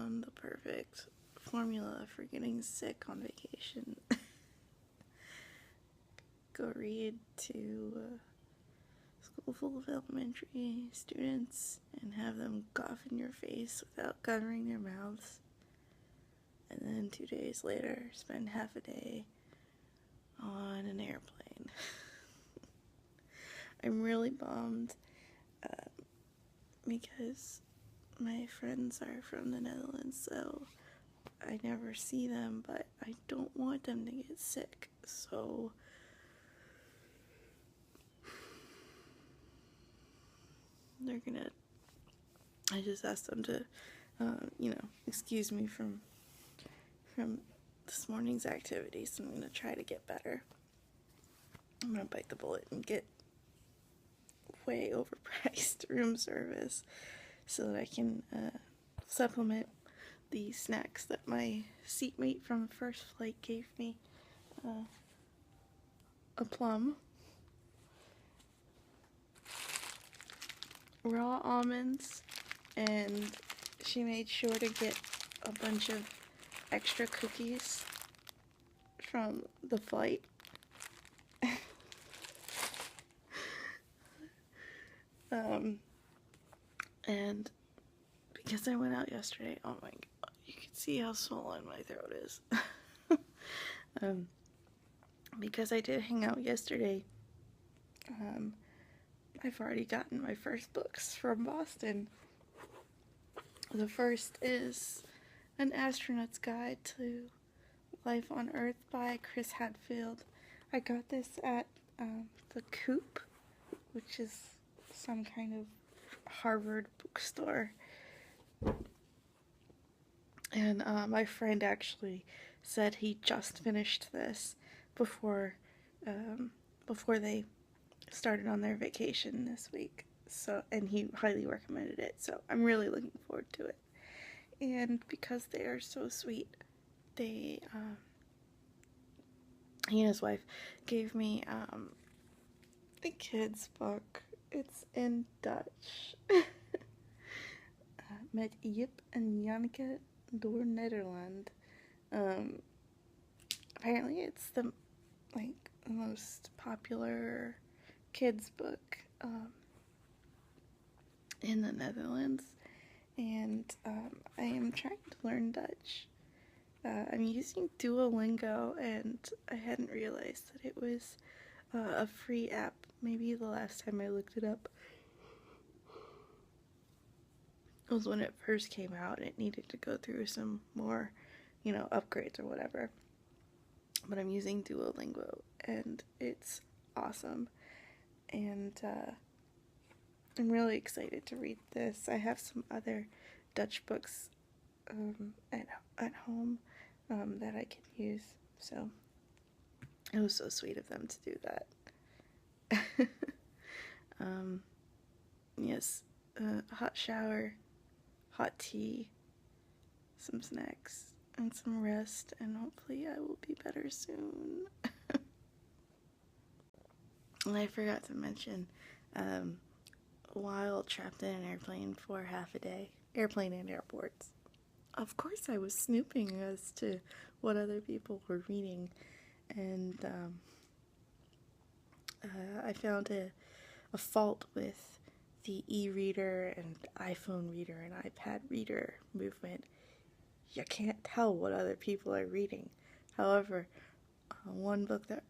found the perfect formula for getting sick on vacation. Go read to a school full of elementary students and have them cough in your face without covering their mouths. And then 2 days later, spend half a day on an airplane. I'm really bummed because my friends are from the Netherlands, so I never see them, but I don't want them to get sick, so I just asked them to, excuse me from this morning's activities. I'm gonna try to get better. I'm gonna bite the bullet and get way overpriced room service so that I can supplement the snacks that my seatmate from the first flight gave me. A plum, raw almonds, and she made sure to get a bunch of extra cookies from the flight. And because I went out yesterday, oh my god, you can see how swollen my throat is. Because I did hang out yesterday, I've already gotten my first books from Boston. The first is An Astronaut's Guide to Life on Earth by Chris Hadfield. I got this at the Coop, which is some kind of Harvard bookstore. And my friend actually said he just finished this before they started on their vacation this week. So, and he highly recommended it. So I'm really looking forward to it. And because they are so sweet, he and his wife gave me a kid's book. It's in Dutch. Met Jip en Janneke door Nederland. Apparently it's the most popular kids book in the Netherlands, and I am trying to learn Dutch. I'm using Duolingo, and I hadn't realized that it was a free app. Maybe the last time I looked it up was when it first came out and it needed to go through some more, upgrades or whatever. But I'm using Duolingo, and it's awesome. And I'm really excited to read this. I have some other Dutch books at home that I can use. So it was so sweet of them to do that. Yes, hot shower, hot tea, some snacks, and some rest, and hopefully I will be better soon. And I forgot to mention, while trapped in an airplane for half a day, airplane and airports, of course I was snooping as to what other people were reading, and I found a fault with the e-reader and iPhone reader and iPad reader movement. You can't tell what other people are reading. However, one book that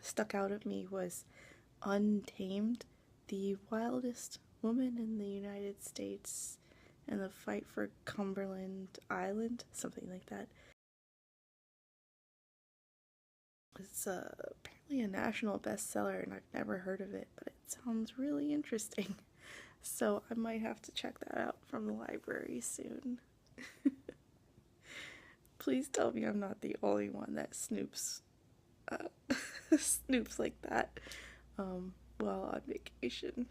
stuck out at me was Untamed, the wildest woman in the United States and the fight for Cumberland Island, something like that. It's apparently a national bestseller, and I've never heard of it, but it sounds really interesting. So I might have to check that out from the library soon. Please tell me I'm not the only one that snoops like that while on vacation.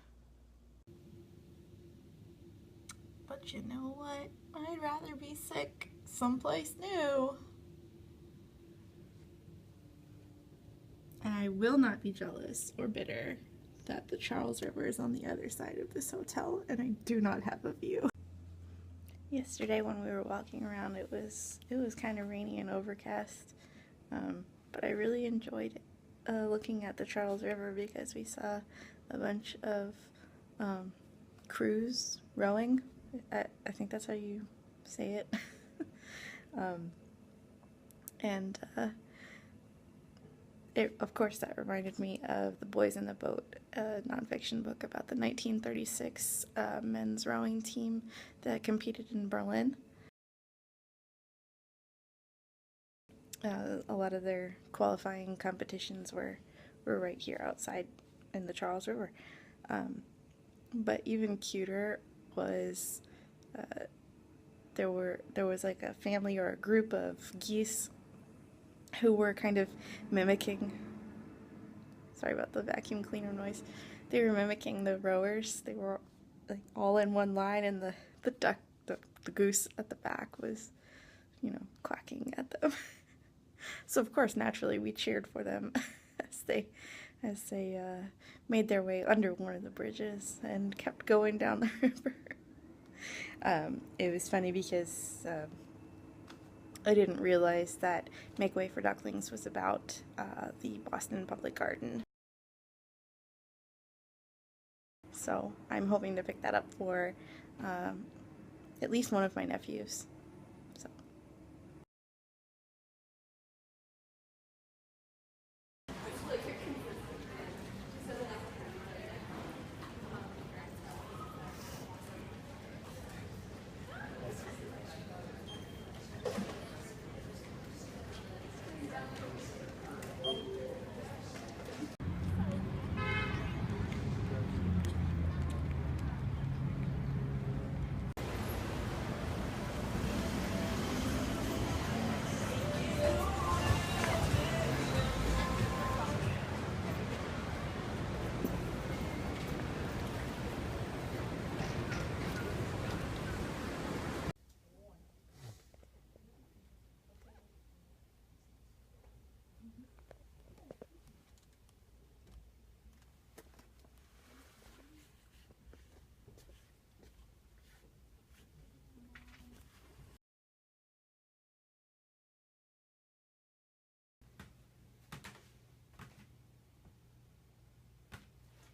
But you know what? I'd rather be sick someplace new. And I will not be jealous or bitter that the Charles River is on the other side of this hotel and I do not have a view. Yesterday when we were walking around, it was kind of rainy and overcast, but I really enjoyed looking at the Charles River because we saw a bunch of crews rowing. I think that's how you say it. And of course, that reminded me of The Boys in the Boat, a nonfiction book about the 1936 men's rowing team that competed in Berlin. A lot of their qualifying competitions were right here outside in the Charles River. But even cuter was there was like a family or a group of geese who were kind of mimicking, sorry about the vacuum cleaner noise, they were mimicking the rowers. They were like all in one line, and the duck, the goose at the back was, quacking at them. So of course, naturally, we cheered for them as they made their way under one of the bridges and kept going down the river. It was funny because I didn't realize that Make Way for Ducklings was about the Boston Public Garden. So I'm hoping to pick that up for at least one of my nephews. So.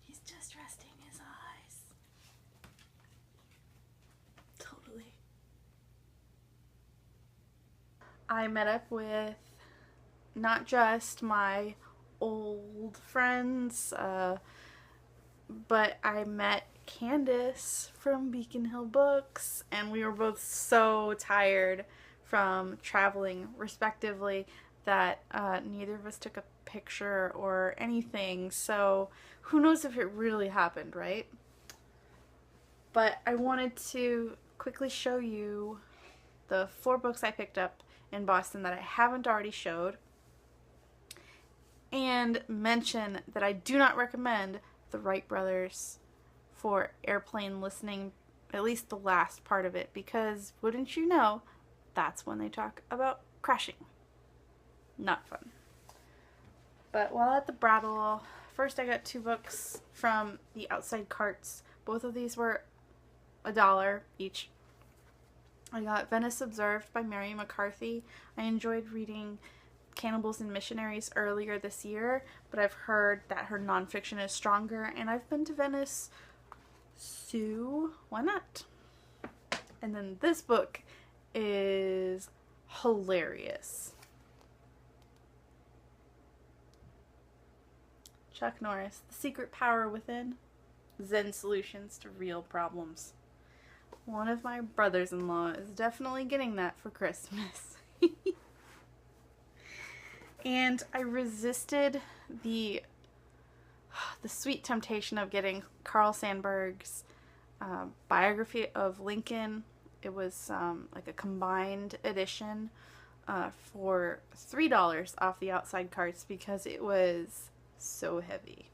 He's just resting his eyes. Totally. I met up with not just my old friends, but I met Candace from Beacon Hill Books, and we were both so tired from traveling respectively that neither of us took a picture or anything, so who knows if it really happened, right? But I wanted to quickly show you the 4 books I picked up in Boston that I haven't already showed, and mention that I do not recommend the Wright brothers for airplane listening, at least the last part of it, because wouldn't you know, that's when they talk about crashing. Not fun. But while at the Brattle, first I got 2 books from the outside carts. Both of these were $1 each. I got Venice Observed by Mary McCarthy. I enjoyed reading Cannibals and Missionaries earlier this year, but I've heard that her nonfiction is stronger, and I've been to Venice, so why not? And then this book is hilarious. Chuck Norris, The Secret Power Within, Zen Solutions to Real Problems. One of my brothers-in-law is definitely getting that for Christmas. And I resisted the sweet temptation of getting Carl Sandburg's biography of Lincoln. It was like a combined edition for $3 off the outside carts because it was so heavy.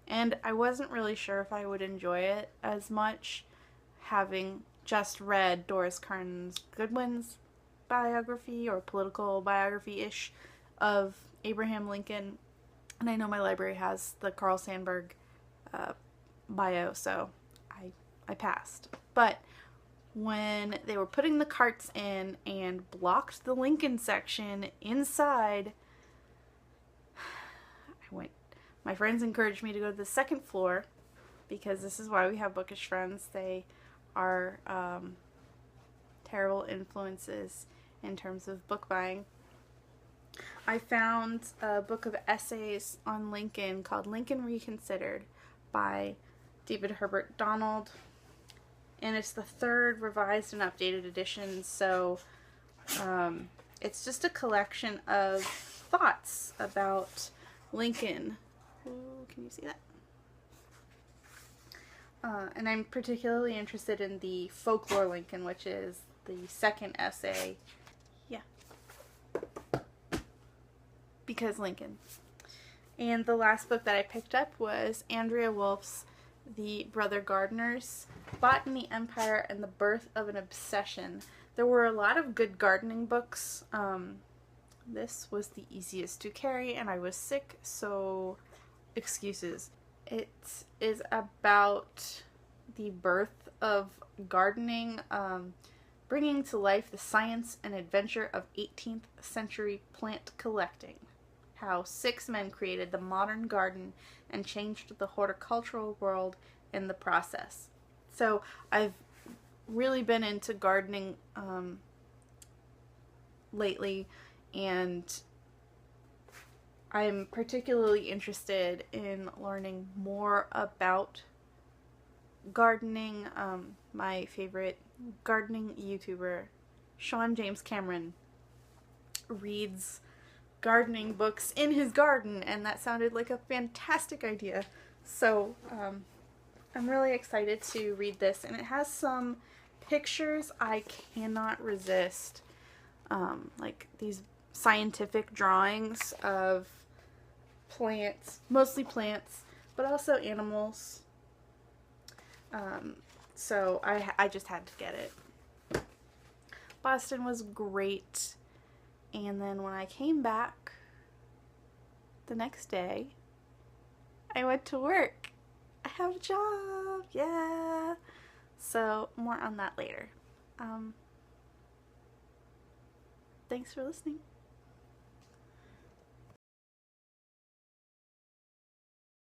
And I wasn't really sure if I would enjoy it as much, having just read Doris Kearns Goodwin's biography, or political biography-ish, of Abraham Lincoln. And I know my library has the Carl Sandburg bio, so I passed. But when they were putting the carts in and blocked the Lincoln section inside, my friends encouraged me to go to the second floor, because this is why we have bookish friends. They are terrible influences in terms of book buying. I found a book of essays on Lincoln called Lincoln Reconsidered by David Herbert Donald, and it's the third revised and updated edition, so it's just a collection of thoughts about Lincoln. Ooh, can you see that? And I'm particularly interested in the Folklore Lincoln, which is the second essay. Yeah. Because Lincoln. And the last book that I picked up was Andrea Wolf's The Brother Gardeners, Botany, Empire, and the Birth of an Obsession. There were a lot of good gardening books. This was the easiest to carry, and I was sick, so excuses. It is about the birth of gardening, bringing to life the science and adventure of 18th century plant collecting. How 6 men created the modern garden and changed the horticultural world in the process. So I've really been into gardening lately, and I'm particularly interested in learning more about gardening. My favorite gardening YouTuber, Sean James Cameron, reads gardening books in his garden, and that sounded like a fantastic idea. So I'm really excited to read this, and it has some pictures I cannot resist, like these scientific drawings of plants, mostly plants, but also animals. So I just had to get it. Boston was great. And then when I came back the next day, I went to work. I have a job. Yeah. So more on that later. Thanks for listening.